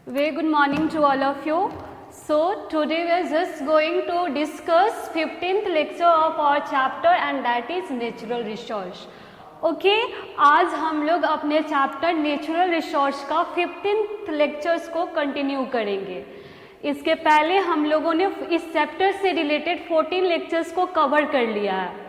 Very good morning to all of you. So today we are just going to discuss 15th lecture of our chapter and that is natural resource. Okay, आज हम लोग अपने chapter natural resource का 15th lectures को continue करेंगे. इसके पहले हम लोगों ने इस चैप्टर से रिलेटेड 14 लेक्चर्स को कवर कर लिया है.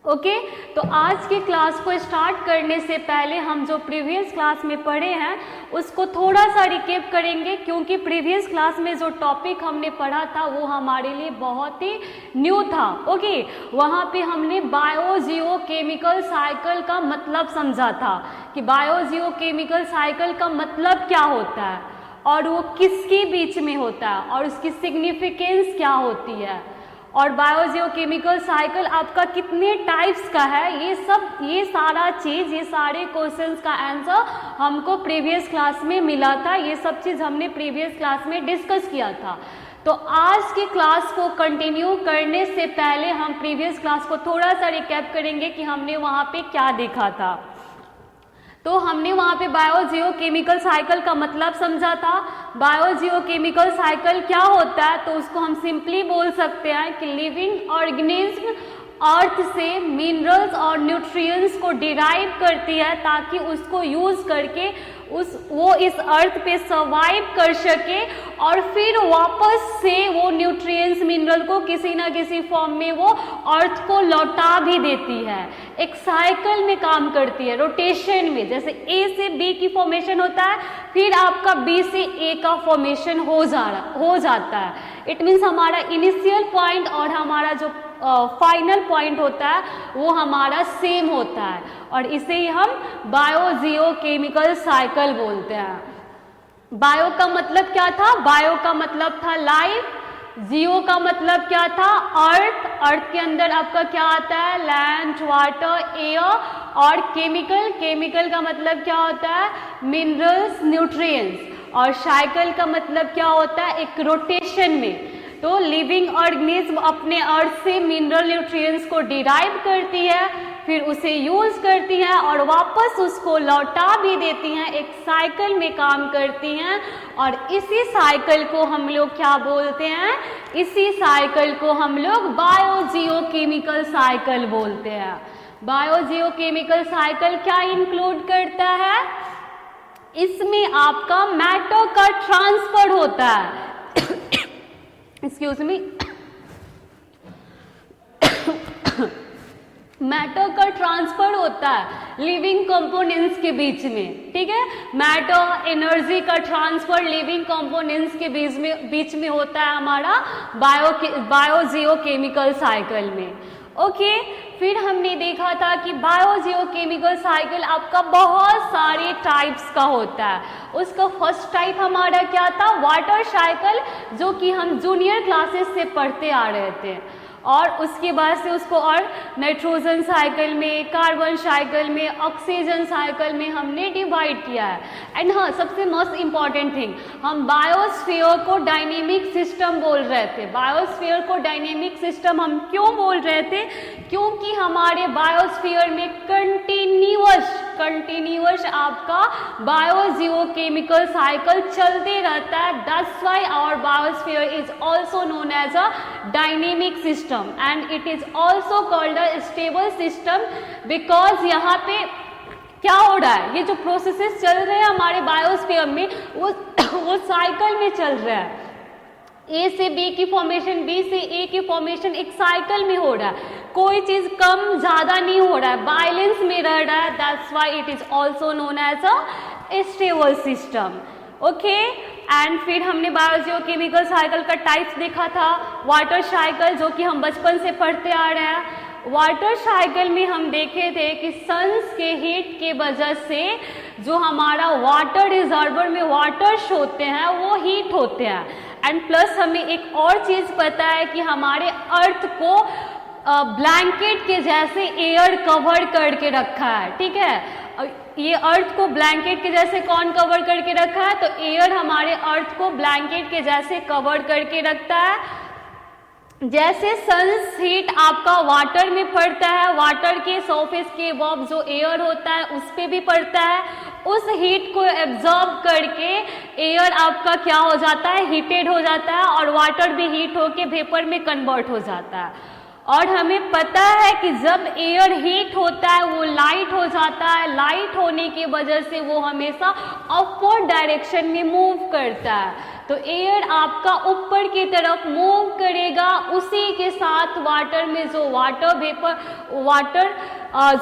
ओके तो आज की क्लास को स्टार्ट करने से पहले हम जो प्रीवियस क्लास में पढ़े हैं उसको थोड़ा सा रिकेप करेंगे, क्योंकि प्रीवियस क्लास में जो टॉपिक हमने पढ़ा था वो हमारे लिए बहुत ही न्यू था. ओके वहाँ पे हमने बायोजियोकेमिकल साइकिल का मतलब समझा था कि बायोजियोकेमिकल साइकिल का मतलब क्या होता है और वो किसके बीच में होता है और उसकी सिग्निफिकेंस क्या होती है और बायोजियोकेमिकल साइकिल आपका कितने टाइप्स का है. ये सारा चीज़, ये सारे क्वेश्चंस का आंसर हमको प्रीवियस क्लास में मिला था. ये सब चीज़ हमने प्रीवियस क्लास में डिस्कस किया था. तो आज की क्लास को कंटिन्यू करने से पहले हम प्रीवियस क्लास को थोड़ा सा रिकैप करेंगे कि हमने वहाँ पे क्या देखा था. तो हमने वहाँ पे बायोजियोकेमिकल साइकिल का मतलब समझा था. बायोजियोकेमिकल साइकिल क्या होता है, तो उसको हम सिंपली बोल सकते हैं कि लिविंग ऑर्गेनिज्म अर्थ से मिनरल्स और न्यूट्रिएंट्स को डिराइव करती है ताकि उसको यूज़ करके वो इस अर्थ पे सर्वाइव कर सके और फिर वापस से वो न्यूट्रिएंट्स मिनरल को किसी ना किसी फॉर्म में वो अर्थ को लौटा भी देती है. एक साइकिल में काम करती है, रोटेशन में. जैसे ए से बी की फॉर्मेशन होता है, फिर आपका बी से ए का फॉर्मेशन हो जाता है. इट मीन्स हमारा इनिशियल पॉइंट और हमारा जो फाइनल पॉइंट होता है वो हमारा सेम होता है और इसे ही हम बायोजियोकेमिकल साइकिल बोलते हैं. बायो का मतलब क्या था? बायो का मतलब था लाइफ. जियो का मतलब क्या था? अर्थ. अर्थ के अंदर आपका क्या आता है? Land, water, air. और केमिकल. केमिकल का मतलब क्या होता है? Minerals, nutrients. और साइकिल का मतलब क्या होता है? एक रोटेशन में. तो लिविंग ऑर्गेनिज्म अपने अर्थ से मिनरल न्यूट्रिएंट्स को डिराइव करती है, फिर उसे यूज करती हैं और वापस उसको लौटा भी देती हैं. एक साइकिल में काम करती हैं और इसी साइकिल को हम लोग क्या बोलते हैं? इसी साइकिल को हम लोग बायोजियोकेमिकल साइकिल बोलते हैं. बायोजियोकेमिकल साइकिल क्या इंक्लूड करता है? इसमें आपका मैटर का ट्रांसफर होता है. Excuse me. मैटर का ट्रांसफर होता है लिविंग कंपोनेंट्स के बीच में. ठीक है, मैटर एनर्जी का ट्रांसफर लिविंग कंपोनेंट्स के बीच में होता है हमारा बायोजियोकेमिकल साइकिल में. ओके फिर हमने देखा था कि बायोजियोकेमिकल साइकिल आपका बहुत सारे टाइप्स का होता है. उसका फर्स्ट टाइप हमारा क्या था? वाटर साइकिल, जो कि हम जूनियर क्लासेस से पढ़ते आ रहे थे. और उसके बाद से उसको और नाइट्रोजन साइकिल में, कार्बन साइकिल में, ऑक्सीजन साइकिल में हमने डिवाइड किया है. एंड हाँ, सबसे मोस्ट इम्पॉर्टेंट थिंग, हम बायोस्फीयर को डायनेमिक सिस्टम बोल रहे थे. बायोस्फीयर को डायनेमिक सिस्टम हम क्यों बोल रहे थे? क्योंकि हमारे बायोस्फीयर में कंटिन्यूअस आपका बायोजियोकेमिकल साइकिल चलते रहता है. That's why our biosphere is also known as a dynamic system and it is also called a stable system, because यहाँ पे क्या हो रहा है? ये जो प्रोसेसेस चल रहे हैं हमारे बायोस्फीयर में वो साइकिल में चल रहा है. ए से बी की फॉर्मेशन, बी से ए की फॉर्मेशन एक साइकिल में हो रहा है. कोई चीज कम ज्यादा नहीं हो रहा है, बैलेंस में रह रहा है. That's why it is also known as a stable system. Okay and फिर हमने बायोजियोकेमिकल साइकिल का टाइप्स देखा था. वाटर साइकिल, जो कि हम बचपन से पढ़ते आ रहे हैं. वाटर साइकिल में हम देखे थे कि सन्स के हीट के वजह से जो हमारा वाटर रिजर्वर में वाटर्स होते हैं वो हीट होते हैं. एंड प्लस हमें एक और चीज़ पता है कि हमारे अर्थ को ब्लैंकेट के जैसे एयर कवर करके रखा है. ठीक है, ये अर्थ को ब्लैंकेट के जैसे कौन कवर करके रखा है? तो एयर हमारे अर्थ को ब्लैंकेट के जैसे कवर करके रखता है. जैसे सन्स हीट आपका वाटर में पड़ता है, वाटर के सरफेस के अबव जो एयर होता है उस पे भी पड़ता है, उस हीट को एब्जॉर्ब करके एयर आपका क्या हो जाता है, हीटेड हो जाता है और वाटर भी हीट होके वेपर में कन्वर्ट हो जाता है। और हमें पता है कि जब एयर हीट होता है वो लाइट हो जाता है, लाइट होने की वजह से वो हमेशा अपवर्ड डायरेक्शन में मूव करता है। तो एयर आपका ऊपर की तरफ मूव करेगा, उसी के साथ वाटर में जो वाटर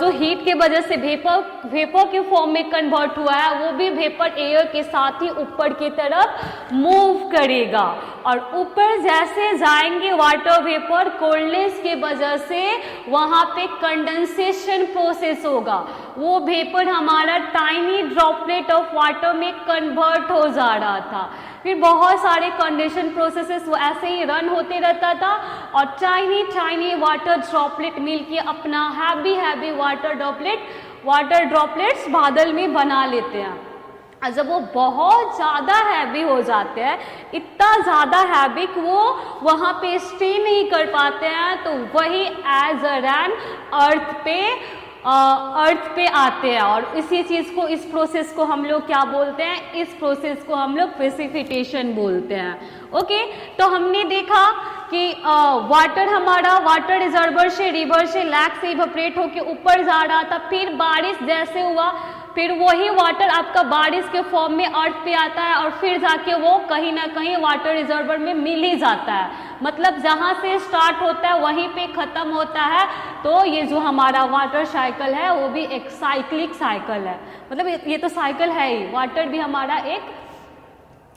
जो हीट के वजह से वेपर के फॉर्म में कन्वर्ट हुआ है वो भी वेपर एयर के साथ ही ऊपर की तरफ मूव करेगा। और ऊपर जैसे जाएंगे वाटर वेपर, कोल्डनेस के वजह से वहाँ पे कंडेंसेशन प्रोसेस होगा, वो वेपर हमारा टाइनी ड्रॉपलेट ऑफ वाटर में कन्वर्ट हो जा रहा था। फिर बहुत सारे कंडेंसेशन प्रोसेसेस वो ऐसे ही रन होते रहता था और टाइनी वाटर ड्रॉपलेट मिलके अपना हैवी वाटर ड्रॉपलेट्स बादल में बना लेते हैं। और जब वो बहुत ज़्यादा हैवी हो जाते हैं, इतना ज़्यादा हैवी कि वो वहाँ पे स्टे नहीं कर पाते हैं, तो वही एज अ रैन अर्थ पे आते हैं। और इसी चीज़ को, इस प्रोसेस को हम लोग क्या बोलते हैं, इस प्रोसेस को हम लोग प्रेसिपिटेशन बोलते हैं। ओके, तो हमने देखा कि वाटर हमारा वाटर रिजर्वर से, रिवर से, लैक से इवेपोरेट होके ऊपर जा रहा था। फिर बारिश जैसे हुआ, फिर वही वाटर आपका बारिश के फॉर्म में अर्थ पे आता है और फिर जाके वो कहीं ना कहीं वाटर रिजर्वर में मिल ही जाता है। मतलब जहाँ से स्टार्ट होता है वहीं पे ख़त्म होता है। तो ये जो हमारा वाटर साइकिल है वो भी एक साइक्लिक साइकिल है, मतलब ये तो साइकिल है ही, वाटर भी हमारा एक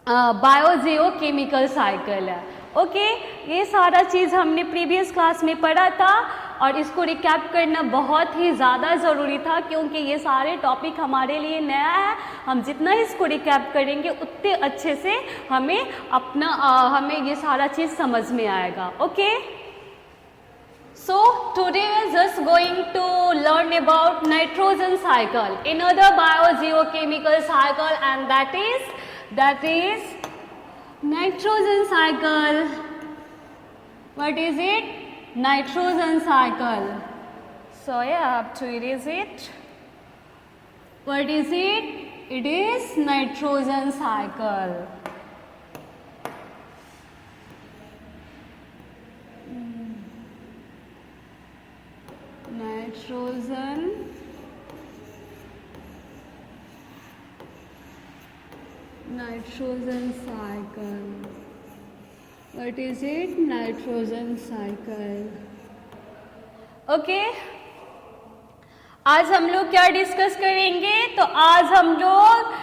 बायोजियोकेमिकल साइकिल है। ओके, ये सारा चीज़ हमने प्रीवियस क्लास में पढ़ा था और इसको रिकैप करना बहुत ही ज़्यादा ज़रूरी था, क्योंकि ये सारे टॉपिक हमारे लिए नया है। हम जितना इसको रिकैप करेंगे उतने अच्छे से हमें ये सारा चीज़ समझ में आएगा। Okay, so today we are just going to learn about nitrogen cycle, another biogeochemical cycle, and that is nitrogen cycle. What is it? Nitrogen cycle. So I have to erase it. What is it? It is nitrogen cycle. Nitrogen cycle. What is it? Nitrogen cycle. Okay, आज हम लोग क्या discuss करेंगे? तो आज हम लोग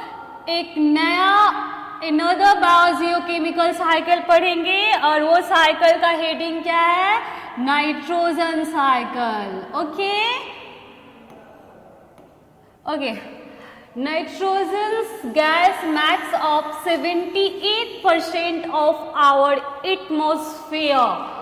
एक नया another बायोजियोकेमिकल साइकिल पढ़ेंगे और वो साइकिल का हेडिंग क्या है? Nitrogen cycle. Okay okay, nitrogen gas makes of 78% of our atmosphere.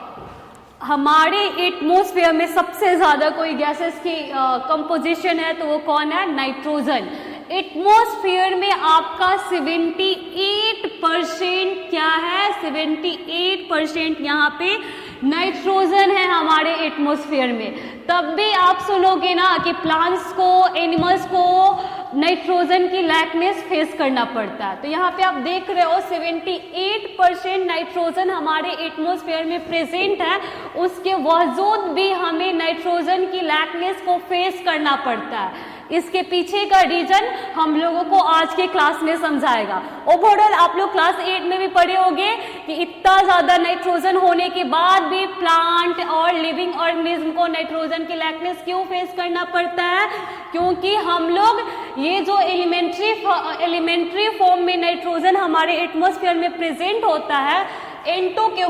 हमारे एटमॉस्फेयर में सबसे ज़्यादा कोई गैसेस की कंपोजिशन है तो वो कौन है? नाइट्रोजन। एटमॉस्फेयर में आपका 78% क्या है? 78% यहाँ पे नाइट्रोजन है हमारे एटमॉस्फेयर में। तब भी आप सुनोगे ना कि प्लांट्स को, एनिमल्स को नाइट्रोजन की लैकनेस फेस करना पड़ता है। तो यहाँ पे आप देख रहे हो 78% नाइट्रोजन हमारे एटमॉस्फेयर में प्रेजेंट है, उसके बावजूद भी हमें नाइट्रोजन की लैकनेस को फेस करना पड़ता है। इसके पीछे का रीजन हम लोगों को आज के क्लास में समझाएगा। ओवरऑल आप लोग क्लास 8 में भी पढ़े होंगे कि इतना ज़्यादा नाइट्रोजन होने के बाद भी प्लांट और लिविंग ऑर्गेनिज्म को नाइट्रोजन की लैकनेस क्यों फेस करना पड़ता है? क्योंकि हम लोग ये जो एलिमेंट्री फॉर्म में नाइट्रोजन हमारे एटमॉस्फेयर में प्रेजेंट होता है N2 के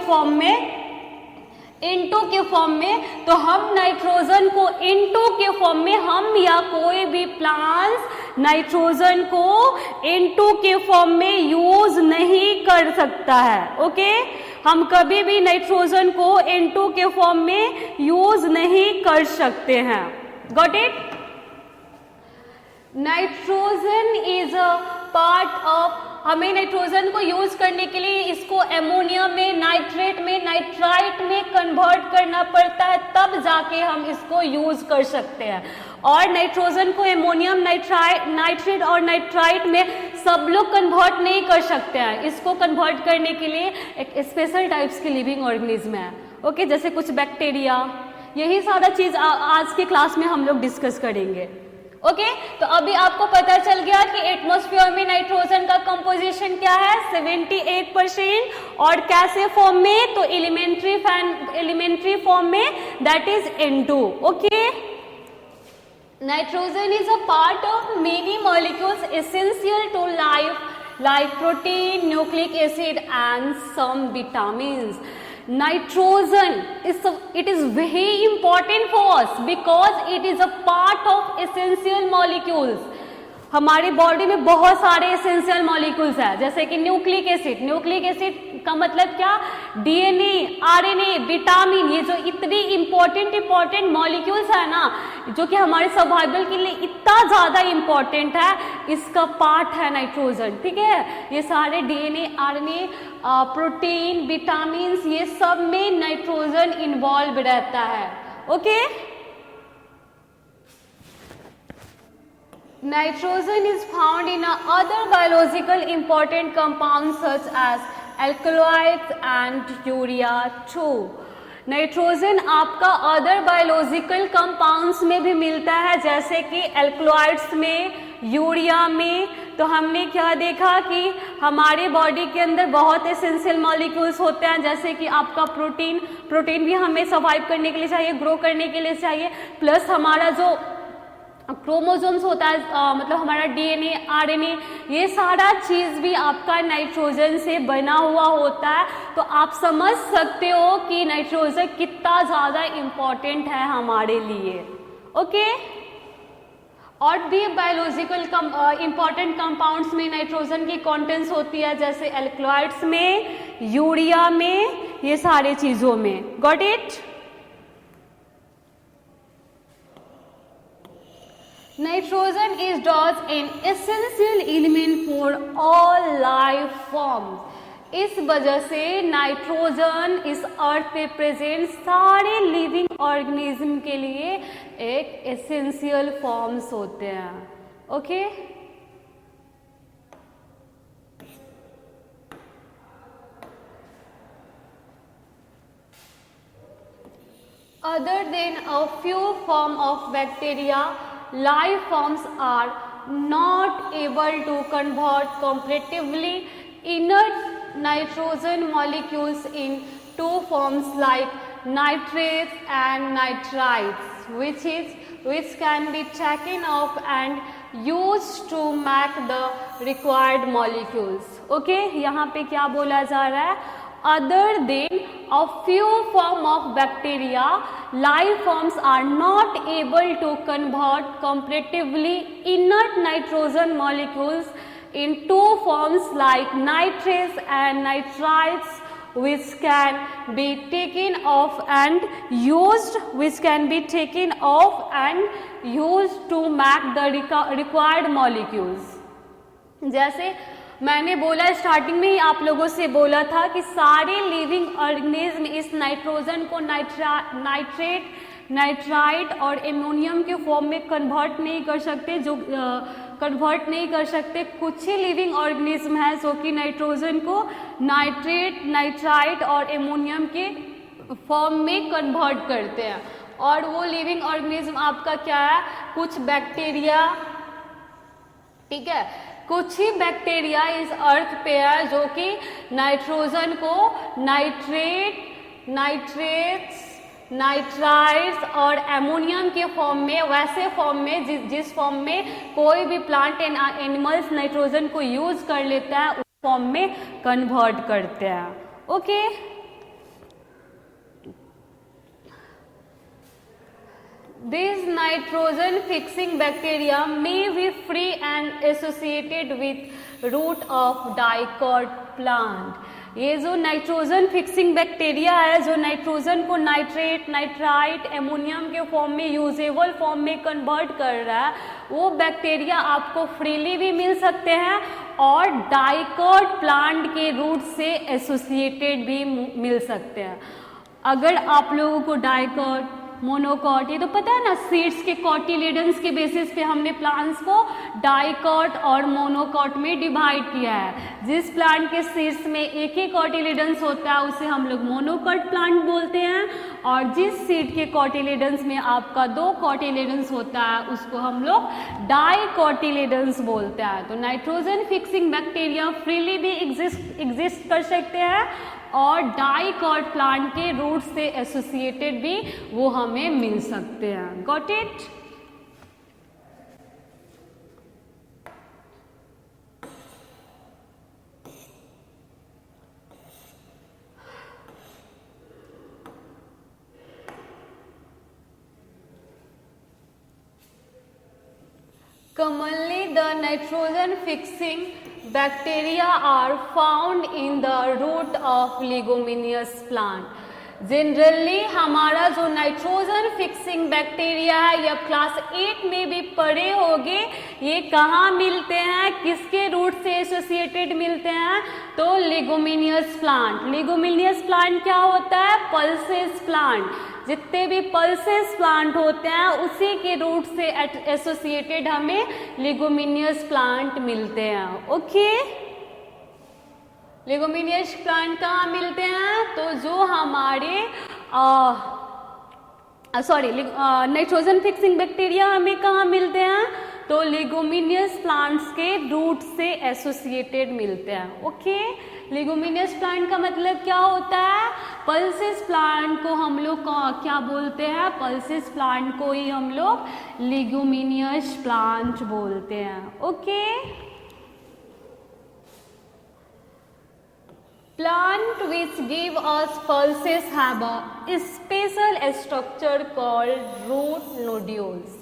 फॉर्म में, तो हम नाइट्रोजन को N2 के फॉर्म में, हम या कोई भी प्लांट्स नाइट्रोजन को N2 के फॉर्म में यूज नहीं कर सकता है। ओके, हम कभी भी नाइट्रोजन को N2 के फॉर्म में यूज नहीं कर सकते हैं। Got it? Nitrogen is a part of हमें नाइट्रोजन को यूज करने के लिए इसको एमोनिया में, नाइट्रेट में, नाइट्राइट में कन्वर्ट करना पड़ता है, तब जाके हम इसको यूज कर सकते हैं। और नाइट्रोजन को एमोनियम नाइट्रेट और नाइट्राइट में सब लोग कन्वर्ट नहीं कर सकते हैं। इसको कन्वर्ट करने के लिए एक स्पेशल टाइप्स के लिविंग ऑर्गेनिज्म है, ओके, जैसे कुछ बैक्टीरिया। यही सारा चीज आज के क्लास में हम लोग डिस्कस करेंगे, ओके। तो अभी आपको पता चल गया कि एटमॉस्फेयर में नाइट्रोजन का कंपोजिशन क्या है, 78%। और कैसे फॉर्म में, तो एलिमेंट्री फॉर्म में, that is N2, okay. Nitrogen is a part of many molecules essential to life like protein, nucleic acid and some vitamins. Nitrogen is very important for us because it is a part of essential molecules. हमारी body में बहुत सारे essential molecules है, जैसे कि nucleic acid. Nucleic acid का मतलब क्या, डीएनए, आरएनए, विटामिन, ये जो इतनी इंपॉर्टेंट मॉलिक्यूल्स है ना, जो कि हमारे सर्वाइवल के लिए इतना ज्यादा इंपॉर्टेंट है, इसका पार्ट है नाइट्रोजन, ठीक है। ये सारे डीएनए, आरएनए, प्रोटीन, विटामिन, ये सब में नाइट्रोजन इन्वॉल्व रहता है, okay. Nitrogen is found in other biological important compounds such as alkaloids and urea too. Nitrogen आपका अदर बायोलॉजिकल कंपाउंड्स में भी मिलता है, जैसे कि एल्कलॉइड्स में, यूरिया में। तो हमने क्या देखा कि हमारे बॉडी के अंदर बहुत एसेंशियल मॉलिक्यूल्स होते हैं, जैसे कि आपका प्रोटीन भी हमें सर्वाइव करने के लिए चाहिए, ग्रो करने के लिए चाहिए, प्लस हमारा जो क्रोमोसोम्स होता है, मतलब हमारा डीएनए, आरएनए, ये सारा चीज भी आपका नाइट्रोजन से बना हुआ होता है। तो आप समझ सकते हो कि नाइट्रोजन कितना ज्यादा इम्पोर्टेंट है हमारे लिए, ओके। और भी बायोलॉजिकल इंपॉर्टेंट कंपाउंड्स में नाइट्रोजन की कंटेंट्स होती है, जैसे एल्कलॉइड्स में, यूरिया में, ये सारे चीजों में। Got it? Nitrogen is thus an essential element for all life forms। इस वजह से नाइट्रोजन इस अर्थ पे प्रेजेंट सारे लिविंग ऑर्गेनिज्म के लिए एक एसेंशियल फॉर्म्स होते हैं, okay. Other than a few form of bacteria, life forms are not able to convert comparatively inert nitrogen molecules in two forms like nitrates and nitrites, which can be taken off and used to make the required molecules, okay। यहाँ पे क्या बोला जा रहा है, other than a few form of bacteria, life forms are not able to convert comparatively inert nitrogen molecules in two forms like nitrates and nitrites, which can be taken off and used to make the required molecules। जैसे मैंने बोला starting में ही आप लोगों से बोला था कि सारे लिविंग ऑर्गेनिज्म इस नाइट्रोजन को नाइट्रेट, नाइट्राइट और एमोनियम के फॉर्म में कन्वर्ट नहीं कर सकते। कुछ ही लिविंग ऑर्गेनिज्म है जो कि नाइट्रोजन को नाइट्रेट, नाइट्राइट और एमोनियम के फॉर्म में कन्वर्ट करते हैं। और वो लिविंग ऑर्गेनिज्म आपका क्या है, कुछ बैक्टीरिया, ठीक है, कुछ ही बैक्टीरिया इस अर्थ पे है जो कि नाइट्रोजन को नाइट्रेट्स, नाइट्राइट्स और एमोनियम के फॉर्म में, वैसे फॉर्म में जिस फॉर्म में कोई भी प्लांट एंड एनिमल्स नाइट्रोजन को यूज कर लेता है, उस फॉर्म में कन्वर्ट करते हैं, okay. These nitrogen fixing bacteria may be free and associated with root of dicot plant. ये जो नाइट्रोजन फिक्सिंग बैक्टीरिया है जो नाइट्रोजन को नाइट्रेट, नाइट्राइट, एमोनियम के फॉर्म में यूजेबल फॉर्म में कन्वर्ट कर रहा है, वो बैक्टीरिया आपको फ्रीली भी मिल सकते हैं और डाइकॉट प्लांट के रूट से एसोसिएटेड भी मिल सकते हैं। अगर आप लोगों को डाइकॉट, मोनोकॉट, ये तो पता है ना, सीड्स के कॉटिलेडन्स के बेसिस पे हमने प्लांट्स को डाइकॉट और मोनोकॉट में डिवाइड किया है। जिस प्लांट के सीड्स में एक ही कॉटिलेडन्स होता है उसे हम लोग मोनोकॉट प्लांट बोलते हैं, और जिस सीड के कॉटिलेडन्स में आपका 2 कॉटिलेडन्स होता है उसको हम लोग डाइकॉटिलेडन्स बोलते हैं। तो नाइट्रोजन फिक्सिंग बैक्टीरिया फ्रीली भी एग्जिस्ट कर सकते हैं और डाइकॉट प्लांट के रूट से एसोसिएटेड भी वो हमें मिल सकते हैं। Got it? Commonly, the nitrogen fixing bacteria are found in the root of leguminous plant. Generally हमारा जो नाइट्रोजन फिक्सिंग बैक्टीरिया है या क्लास 8 में भी पढ़े होंगे, ये कहाँ मिलते हैं, किसके रूट से एसोसिएटेड मिलते हैं? तो लेगुमिनियस प्लांट। लेगुमिनियस प्लांट क्या होता है? Pulses plant. जितने भी पल्सेस प्लांट होते हैं उसी के रूट से एसोसिएटेड हमें लेगुमिनियस प्लांट मिलते हैं। ओके, लेगुमिनियस प्लांट कहाँ मिलते हैं? तो जो हमारे नाइट्रोजन फिक्सिंग बैक्टीरिया हमें कहाँ मिलते हैं? तो लेगुमिनियस प्लांट्स के रूट से एसोसिएटेड मिलते हैं। ओके, लेगुमिनियस प्लांट का मतलब क्या होता है? पल्सेस प्लांट को हम लोग क्या बोलते हैं? पल्सेस प्लांट को ही हम लोग लेगुमिनियस प्लांट बोलते हैं। Okay, plant which give us pulses have a special structure called root nodules.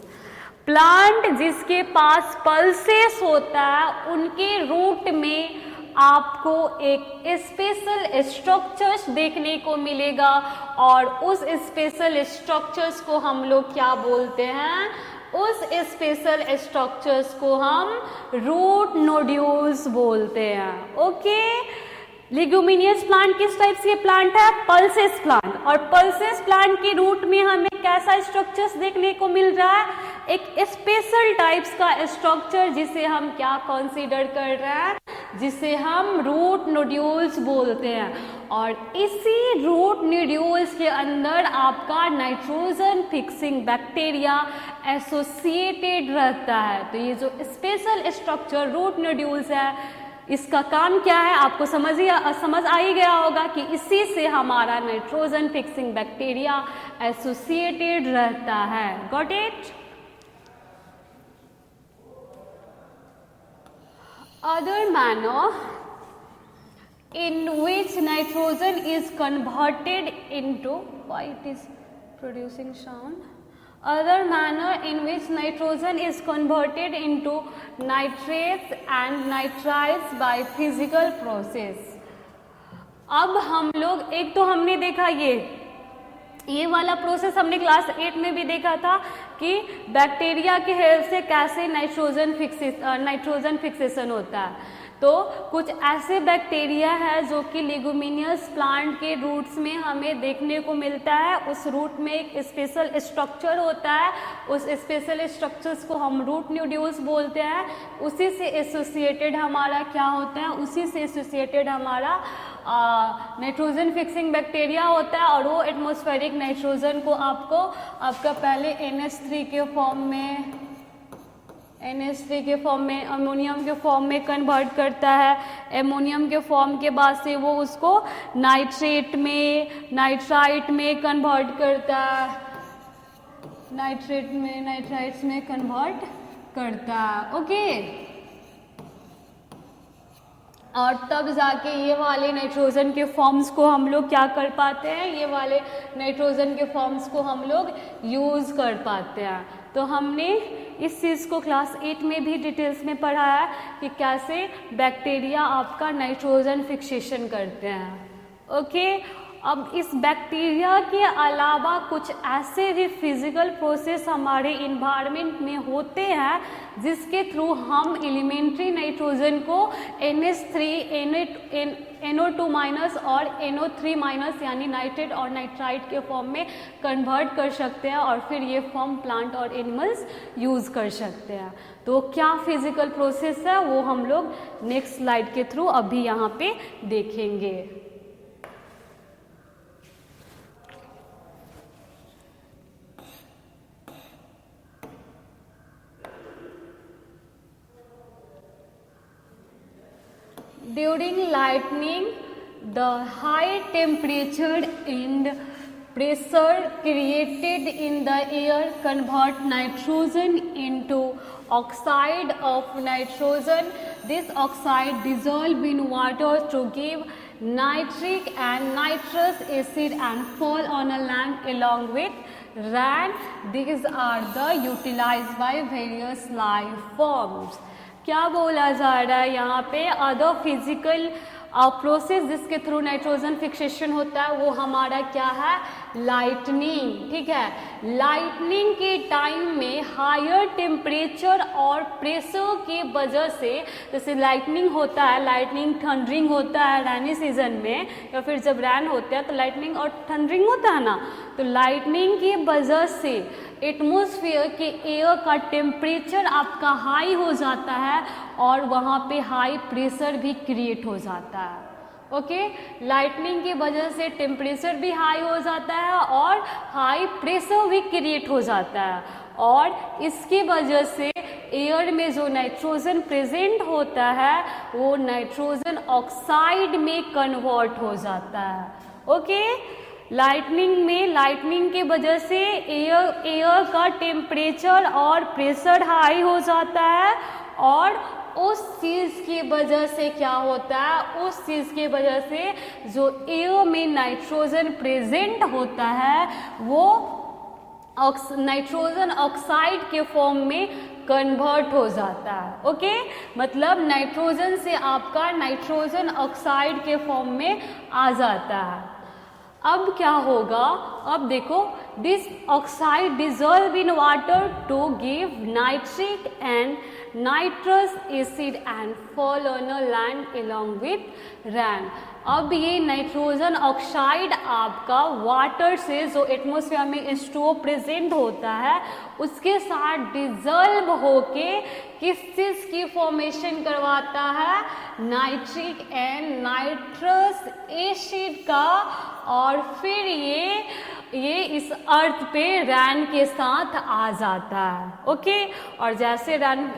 Plant जिसके पास पल्सेस होता है उनके रूट में आपको एक स्पेशल स्ट्रक्चर्स देखने को मिलेगा और उस स्पेशल स्ट्रक्चर्स को हम लोग क्या बोलते हैं? उस स्पेशल स्ट्रक्चर्स को हम रूट नोड्यूल्स बोलते हैं। ओके, लेगुमिनियस प्लांट किस टाइप से प्लांट है? Pulses plant. और पल्सेस प्लांट के रूट में हमें कैसा स्ट्रक्चर्स देखने को मिल रहा है? एक स्पेशल टाइप्स का स्ट्रक्चर जिसे हम क्या कंसीडर कर रहे हैं? जिसे हम रूट नोड्यूल्स बोलते हैं। और इसी रूट नोड्यूल्स के अंदर आपका नाइट्रोजन फिक्सिंग बैक्टीरिया एसोसिएटेड रहता है। तो ये जो स्पेशल स्ट्रक्चर रूट नोड्यूल्स है, इसका काम क्या है आपको समझ आ ही गया होगा कि इसी से हमारा नाइट्रोजन फिक्सिंग बैक्टीरिया एसोसिएटेड रहता है। Got it? Other manner in which nitrogen is converted into, why it is producing sound? Other manner in which nitrogen is converted into nitrates and nitrites by physical process. अब हम लोग एक तो हमने देखा ये वाला प्रोसेस हमने क्लास 8 में भी देखा था कि बैक्टीरिया के हेल्प से कैसे नाइट्रोजन फिक्सेशन होता है। तो कुछ ऐसे बैक्टीरिया है जो कि लेगुमिनियस प्लांट के रूट्स में हमें देखने को मिलता है। उस रूट में एक स्पेशल स्ट्रक्चर होता है, उस स्पेशल स्ट्रक्चर्स को हम रूट नोड्यूल्स बोलते हैं। उसी से एसोसिएटेड हमारा क्या होता है? उसी से एसोसिएटेड हमारा नाइट्रोजन फिक्सिंग बैक्टीरिया होता है। और वो एटमॉस्फेरिक नाइट्रोजन को आपका पहले NH3 के फॉर्म में अमोनियम के फॉर्म में कन्वर्ट करता है। एमोनियम के फॉर्म के बाद से वो उसको नाइट्रेट में, नाइट्राइट में कन्वर्ट करता है, नाइट्राइट्स में कन्वर्ट करता है। ओके, और तब जाके ये वाले नाइट्रोजन के फॉर्म्स को हम लोग क्या कर पाते हैं, ये वाले नाइट्रोजन के फॉर्म्स को हम लोग यूज़ कर पाते हैं। तो हमने इस चीज़ को क्लास 8 में भी डिटेल्स में पढ़ा है कि कैसे बैक्टीरिया आपका नाइट्रोजन फिक्सेशन करते हैं। ओके, अब इस बैक्टीरिया के अलावा कुछ ऐसे भी फिजिकल प्रोसेस हमारे इन्वायरमेंट में होते हैं जिसके थ्रू हम एलिमेंट्री नाइट्रोजन को NH3 NO2 माइनस और NO3 माइनस यानी नाइट्रेट और नाइट्राइट के फॉर्म में कन्वर्ट कर सकते हैं और फिर ये फॉर्म प्लांट और एनिमल्स यूज़ कर सकते हैं। तो क्या फिजिकल प्रोसेस है वो हम लोग नेक्स्ट स्लाइड के थ्रू अभी यहाँ पे देखेंगे। During lightning, the high temperature and pressure created in the air convert nitrogen into oxide of nitrogen. This oxide dissolve in water to give nitric and nitrous acid and fall on a land along with rain. These are the utilized by various life forms. क्या बोला जा रहा है यहाँ पे, other physical process जिसके through nitrogen fixation होता है वो हमारा क्या है, लाइटनिंग। ठीक है, लाइटनिंग के टाइम में हायर टेम्परेचर और प्रेशर के वजह से, जैसे लाइटनिंग होता है, लाइटनिंग थंडरिंग होता है रैनी सीजन में, या फिर जब रैन होता है तो लाइटनिंग और थंडरिंग होता है ना, तो लाइटनिंग की वजह से एटमॉस्फेयर के एयर का टेम्परेचर आपका हाई हो जाता है और वहाँ पे हाई प्रेशर भी क्रिएट हो जाता है। ओके, लाइटनिंग की वजह से टेम्परेचर भी हाई हो जाता है और हाई प्रेशर भी क्रिएट हो जाता है, और इसकी वजह से एयर में जो नाइट्रोजन प्रेजेंट होता है वो नाइट्रोजन ऑक्साइड में कन्वर्ट हो जाता है। ओके, लाइटनिंग में, लाइटनिंग के वजह से एयर का टेम्परेचर और प्रेशर हाई हो जाता है, और उस चीज़ की वजह से क्या होता है, उस चीज़ की वजह से जो एयर में नाइट्रोजन प्रेजेंट होता है वो नाइट्रोजन ऑक्साइड के फॉर्म में कन्वर्ट हो जाता है। ओके, मतलब नाइट्रोजन से आपका नाइट्रोजन ऑक्साइड के फॉर्म में आ जाता है। अब क्या होगा, अब देखो, this oxide dissolve in water to give nitric and nitrous acid and fall on a land along with rain. अब ये नाइट्रोजन ऑक्साइड आपका वाटर से, जो एटमॉस्फेयर में H2O प्रेजेंट होता है, उसके साथ डिजॉल्व होके किस चीज़ की फॉर्मेशन करवाता है, नाइट्रिक एंड नाइट्रस एसिड का, और फिर ये इस अर्थ पे रैन के साथ आ जाता है। ओके, और जैसे रैन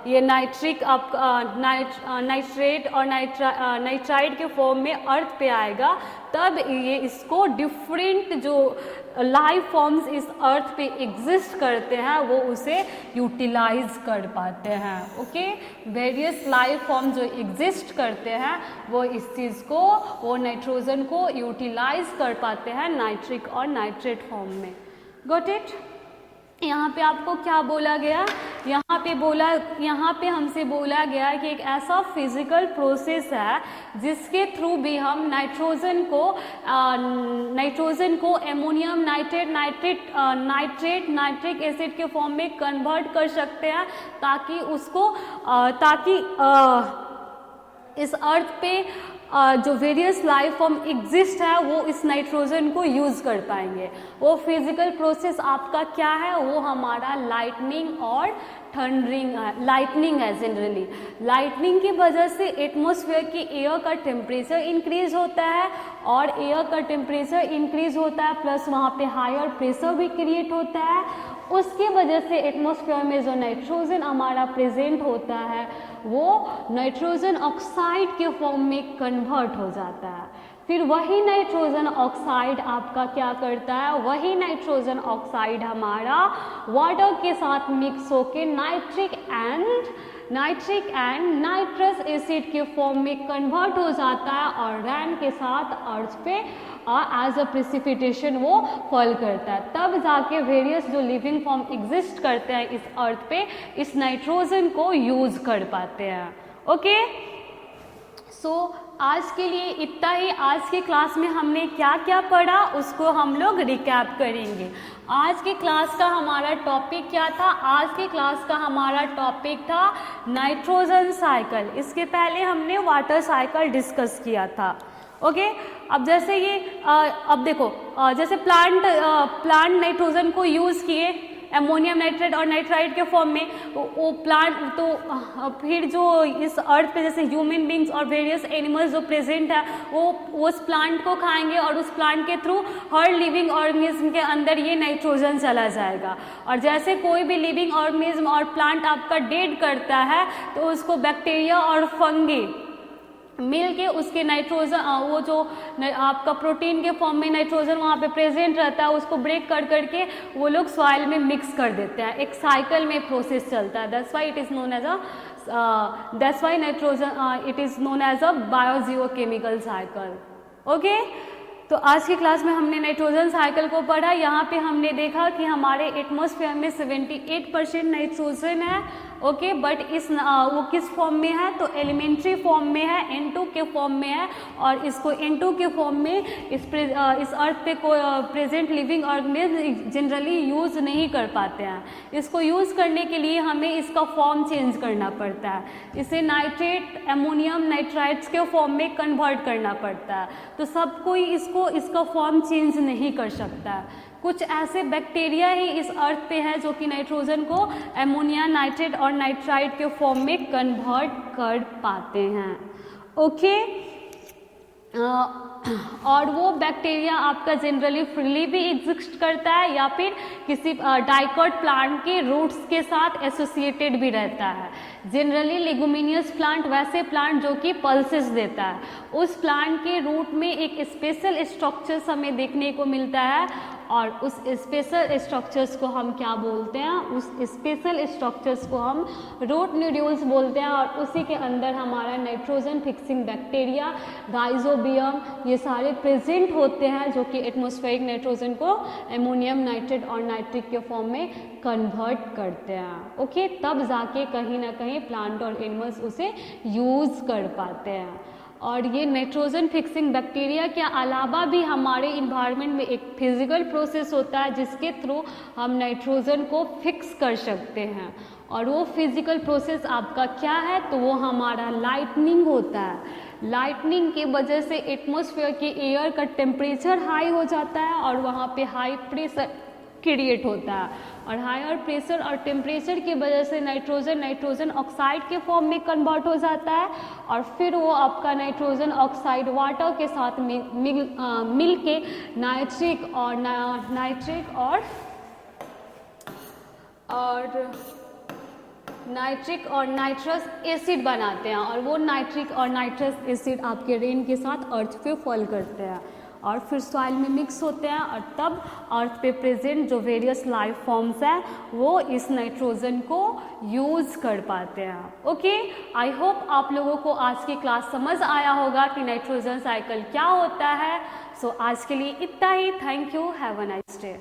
ये नाइट्रिक आप नाइट्रेट और नाइट्राइड के फॉर्म में अर्थ पे आएगा, तब ये इसको डिफरेंट जो लाइफ फॉर्म्स इस अर्थ पे एग्जिस्ट करते हैं वो उसे यूटिलाइज कर पाते हैं। ओके, वेरियस लाइफ फॉर्म जो एग्जिस्ट करते हैं वो इस चीज़ को, वो नाइट्रोजन को यूटिलाइज कर पाते हैं नाइट्रिक और नाइट्रेट फॉर्म में। Got it? यहाँ पे आपको क्या बोला गया, यहाँ पे हमसे बोला गया कि एक ऐसा फिजिकल प्रोसेस है जिसके थ्रू भी हम नाइट्रोजन को एमोनियम नाइट्रेट, नाइट्रिक एसिड के फॉर्म में कन्वर्ट कर सकते हैं, ताकि इस अर्थ पे जो वेरियस लाइफ फॉर्म एग्जिस्ट है वो इस नाइट्रोजन को यूज़ कर पाएंगे। वो फिजिकल प्रोसेस आपका क्या है, वो हमारा लाइटनिंग और थंडरिंग, लाइटनिंग है। जनरली लाइटनिंग की वजह से एटमॉस्फेयर की एयर का टेम्परेचर इंक्रीज होता है, और एयर का टेम्परेचर इंक्रीज होता है प्लस वहाँ पे हायर प्रेशर भी क्रिएट होता है। उसकी वजह से एटमॉस्फेयर में जो नाइट्रोजन हमारा प्रेजेंट होता है वो नाइट्रोजन ऑक्साइड के फॉर्म में कन्वर्ट हो जाता है। फिर वही नाइट्रोजन ऑक्साइड आपका क्या करता है, वही नाइट्रोजन ऑक्साइड हमारा वाटर के साथ मिक्स होके nitric and nitric and nitrous acid के फॉर्म में कन्वर्ट हो जाता है और रैन के साथ अर्थ पे एज अ प्रेसिपिटेशन वो फॉल करता है। तब जाके वेरियस जो लिविंग फॉर्म एग्जिस्ट करते हैं इस अर्थ पे इस नाइट्रोजन को यूज कर पाते हैं। ओके, सो आज के लिए इतना ही। आज की क्लास में हमने क्या क्या पढ़ा उसको हम लोग रिकैप करेंगे। आज की क्लास का हमारा टॉपिक क्या था? आज की क्लास का हमारा टॉपिक था नाइट्रोजन साइकिल। इसके पहले हमने वाटर साइकिल डिस्कस किया था। ओके, अब जैसे ये अब देखो जैसे प्लांट नाइट्रोजन को यूज़ किए एमोनियम नाइट्रेट और नाइट्राइट के फॉर्म में, वो प्लांट तो फिर जो इस अर्थ पे जैसे ह्यूमन बींग्स और वेरियस एनिमल्स जो प्रेजेंट है वो उस प्लांट को खाएंगे और उस प्लांट के थ्रू हर लिविंग ऑर्गेनिज्म के अंदर ये नाइट्रोजन चला जाएगा। और जैसे कोई भी लिविंग ऑर्गेनिज्म और प्लांट आपका डेड करता है तो उसको बैक्टीरिया और फंगी मिल के उसके नाइट्रोजन वो जो आपका प्रोटीन के फॉर्म में नाइट्रोजन वहाँ पे प्रेजेंट रहता है उसको ब्रेक कर करके वो लोग सॉइल में मिक्स कर देते हैं। एक साइकिल में प्रोसेस चलता है। That's why it is known as a biogeochemical cycle. Okay, तो आज की क्लास में हमने नाइट्रोजन साइकिल को पढ़ा। यहाँ पे हमने देखा कि हमारे एटमॉस्फेयर में 78% नाइट्रोजन है। ओके, बट वो किस फॉर्म में है? तो एलिमेंट्री फॉर्म में है, N2 के फॉर्म में है। और इसको N2 के फॉर्म में इस अर्थ पे present living organism generally use नहीं कर पाते हैं। इसको यूज़ करने के लिए हमें इसका फॉर्म चेंज करना पड़ता है। इसे नाइट्रेट एमोनियम नाइट्राइट्स के फॉर्म में कन्वर्ट करना पड़ता है। तो सब कोई इसका फॉर्म चेंज नहीं कर सकता है। कुछ ऐसे बैक्टीरिया ही इस अर्थ पे है जो कि नाइट्रोजन को एमोनिया नाइट्रेट और नाइट्राइट के फॉर्म में कन्वर्ट कर पाते हैं। ओके, और वो बैक्टीरिया आपका जनरली फ्रीली भी एग्जिस्ट करता है या फिर किसी डाइकोट प्लांट के रूट्स के साथ एसोसिएटेड भी रहता है। जनरली लेगुमिनियस प्लांट वैसे प्लांट जो कि पल्सेस देता है, उस प्लांट के रूट में एक स्पेशल स्ट्रक्चर्स हमें देखने को मिलता है और उस स्पेशल स्ट्रक्चर्स को हम क्या बोलते हैं? उस स्पेशल स्ट्रक्चर्स को हम रूट न्यूड्यूल्स बोलते हैं। और उसी के अंदर हमारा नाइट्रोजन फिक्सिंग बैक्टीरिया, राइजोबियम, ये सारे प्रेजेंट होते हैं जो कि एटमॉस्फेरिक नाइट्रोजन को एमोनियम नाइट्रेट और नाइट्रिक के फॉर्म में कन्वर्ट करते हैं। ओके, तब जाके कहीं ना कहीं प्लांट और एनिमल्स उसे यूज़ कर पाते हैं। और ये नाइट्रोजन फिक्सिंग बैक्टीरिया के अलावा भी हमारे इन्वायरमेंट में एक फिजिकल प्रोसेस होता है जिसके थ्रू हम नाइट्रोजन को फिक्स कर सकते हैं। और वो फिजिकल प्रोसेस आपका क्या है? तो वो हमारा लाइटनिंग होता है। लाइटनिंग की वजह से एटमॉस्फेयर के एयर का टेम्परेचर हाई हो जाता है और वहाँ पे हाई प्रेशर क्रिएट होता है। और हायर प्रेशर और टेम्परेचर की वजह से नाइट्रोजन ऑक्साइड के फॉर्म में कन्वर्ट हो जाता है और फिर वो आपका नाइट्रोजन ऑक्साइड वाटर के साथ मिल के नाइट्रिक और नाइट्रस एसिड बनाते हैं। और वो नाइट्रिक और नाइट्रस एसिड आपके रेन के साथ अर्थ पे फॉल करते हैं और फिर सॉइल में मिक्स होते हैं और तब अर्थ पे प्रेजेंट जो वेरियस लाइफ फॉर्म्स हैं वो इस नाइट्रोजन को यूज़ कर पाते हैं। ओके, आई होप आप लोगों को आज की क्लास समझ आया होगा कि नाइट्रोजन साइकिल क्या होता है। सो आज के लिए इतना ही। Thank you, have a nice day.